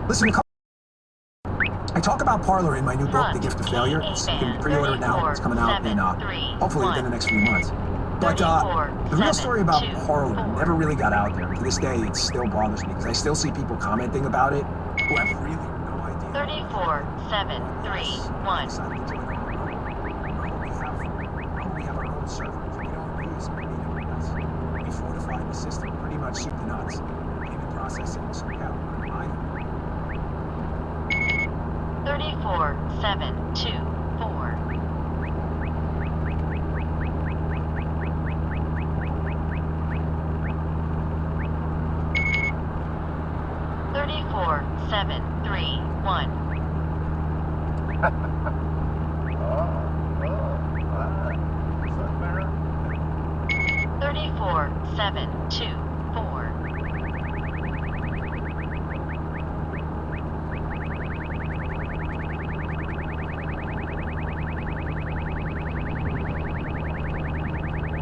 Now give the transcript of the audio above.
Listen, I talk about Parlor in my new book, The Gift of Failure. You can pre-order it now. It's coming out in hopefully within the next few months. But the real story about Parlor never really got out there. To this day, it still bothers me because I still see people commenting about it who have really no idea. 34731. We have our own servers. We don't use AWS. We fortified the system pretty much soup to nuts. Payment processing, SoCal, Uniden. 34724. 34731. 3472.